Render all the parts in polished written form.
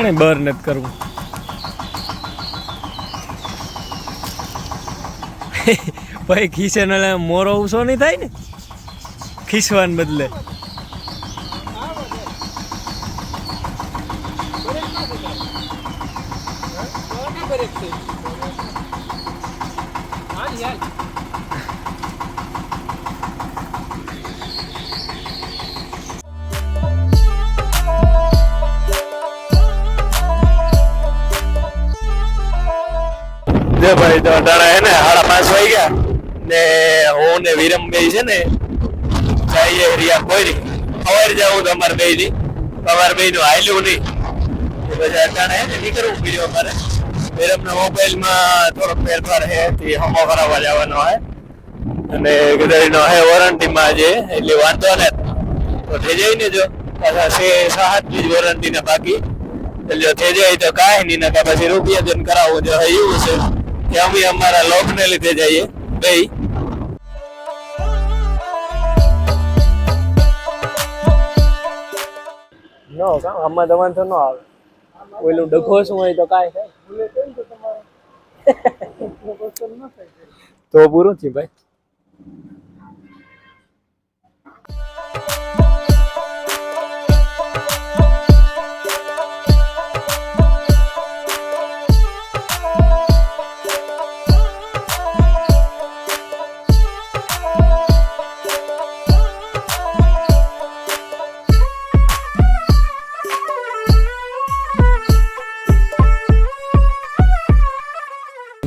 ને બર નથી કરવું. ભાઈ ખીસે ન મોરો ઉસો નહીં થાય ને ખીસવાને બદલે. ભાઈ તો અટાણા હે ને 5:30 વાગ્યા ને હું ને વિરમ બે છે ને જઈએ રિયા કોઈ સવારે જાઉં તો અમારે બે ની અમારે બે નું હાલ્યું નહીં પછી અટાણા હે ને નીકળવું પડ્યું અમારે. વિરમના મોબાઈલમાં થોડોક ફેરફાર હે તે હમો કરાવવા જવાનો હે અને ગદડીનો હે વોરંટીમાં છે એટલે વાંધો ને તો થઈ જાય ને જો પાછા 6-7 ની વોરંટી ને બાકી એટલે થઈ જાય તો કાંઈ નહીં ને પછી રૂપિયા દઈને કરાવવું જો એવું છે કે અમે અમારા લોક ને લીધે જઈએ બે. નો કામ આમાં દવાન તો ન આવે ઓલું ડખો શું હોય તો કાંઈ થાય તો પૂરું થયું ભાઈ.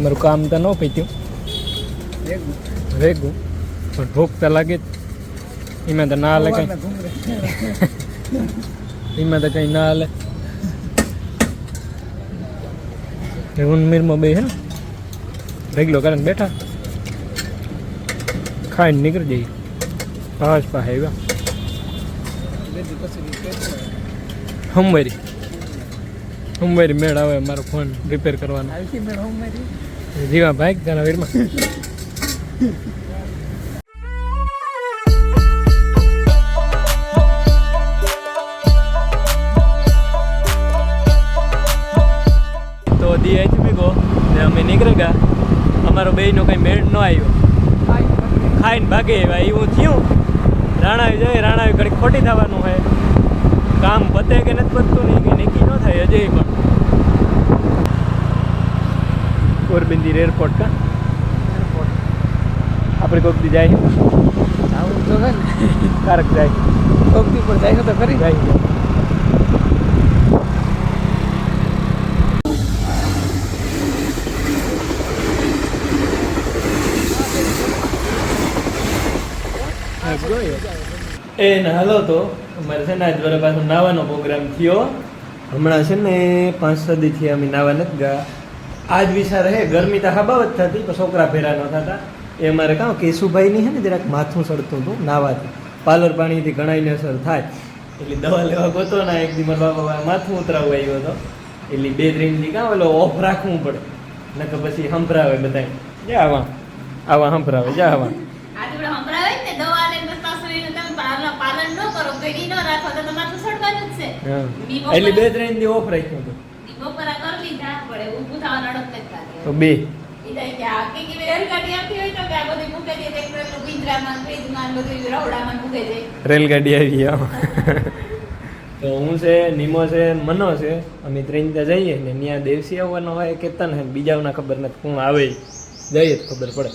મારું કામ તો ન પત્યું રેગું પણ ભૂખ તો લાગે જ એમાં તો ના હાલે કંઈ એમાં તો કંઈ ના હાલે. ઊન મીરમાં બે હે ને રેગલો કરીને બેઠા ખાઈને નીકળી જઈએ પાસ પાસે આવ્યા હમવારી મેળ આવે મારો ફોન રિપેર કરવાનો જીવા ભાઈ તેના વીરમાં. તો દી આવી ગો ને અમે નીકળી ગયા. અમારો બેયનો કંઈ મેળ ન આવ્યો ખાઈને ભાગે આવ્યા એવું થયું. રાણાવી જાય રાણાવી ઘડી ખોટી થવાનું હોય કામ પતે કે નથી પતતું નહીં કે નક્કી ન થાય હજે પણ. પોરબંદર એરપોર્ટ કા એરપોર્ટ આપણે કોક દી જાય આવું તો હે કારક જાય કોક દી પર જાય તો ખરી જાય. એ ને હાલો તો અમારે છે ને આજ દ્વારા પાછો નાવાનો પ્રોગ્રામ થયો. હમણાં છે ને 5-6 દી થી અમે નાવા નથી ગયા. આજ વિચાર હે ગરમી તો હબાવત થતી પણ છોકરા ભેરા ન થતા. એ અમારે કાં કેશુભાઈની છે ને જરાક માથું સડતું હતું નાવાથી પાર્લર પાણીથી ઘણાઈને અસર થાય એટલે દવા લેવા ગયો ને એક દી મારા બાપા માથું ઉતરાવવા આવ્યો હતો એટલે 2-3 દી કાં ઓલો ઓફ રાખવું પડે નકર પછી સંભળાવે બધા જા આવા સંભળાવે જા આવા એટલે 2-3 દી ઓફ રાખ્યું હતું તો બે રેલગાડી આવી તો હું છે નિમો છે મનો છે અમે 3 ત્યાં જઈએ ને ત્યાં દેવસી આવવાનો હોય કેતન હે બીજાઓના ખબર નથી કોણ આવે જઈએ તો ખબર પડે.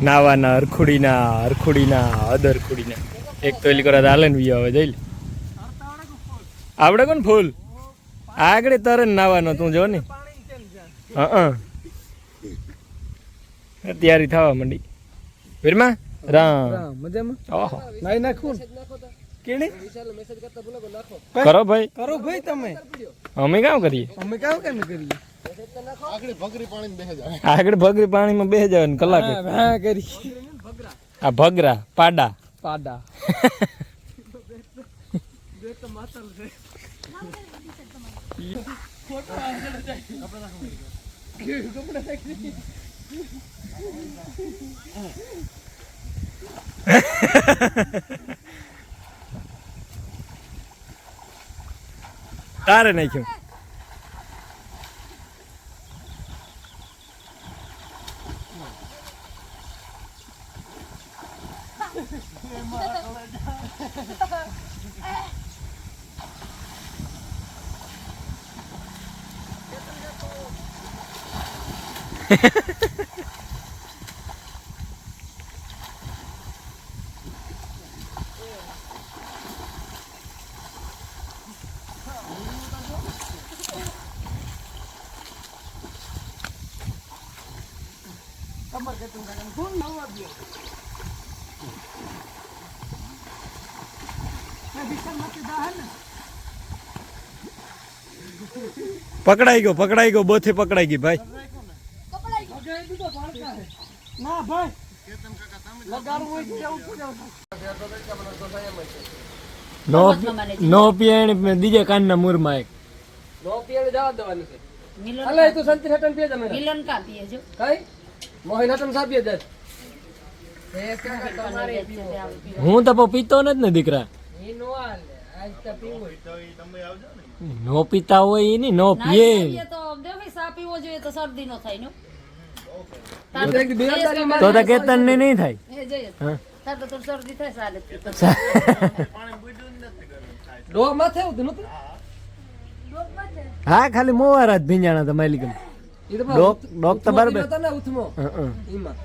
નાવાના હરખુડીના અદરખુડીના એક તો એલી કરા હાલે ને વી આવે જઈ લે આવડે કોણ ફૂલ આગળ તરત નાવાનો તું જો ને તૈયારી થવા માંડી વીરમાં રામ મજામાં ઓહો નાઈ નાખું કેણે કરો ભાઈ તમે અમે કામ કરીએ આગળ ભગરી પાણીમાં બેસી જાવ ને કલાક કરી આ ભગરા પાડા તારે નાખ્યું પકડાઈ ગયો બોથી પકડાઈ ગઈ ભાઈ નો પીએ દીજે કાનના મૂરમાં એક નો પીએ જવા દેવાનું છે મિલન અલે તું સંતિ હટન પીએ તમે મિલન કા પીએ જો કઈ મોહિન હટન સા પીએ દસ હું તો પીતો નથી ને દીકરા ઈ નો આલે આજ તો પીવું નો પીતા હોય એ નહીં નો પીએ પીએ તો દેખી સા પીવો જોઈએ તો શરદી નો થાય નો તો કેતન ને નહીં થાય એ જોઈએ હા. તાર તો શરદી થાય સાલે ડો માથે ઉતું નતું હા ખાલી મોવારા જ ભીંજાણા તો માલી ગમ ઈ તો ડોક તો બરાબર તને ઉથમો હં. ઈમાં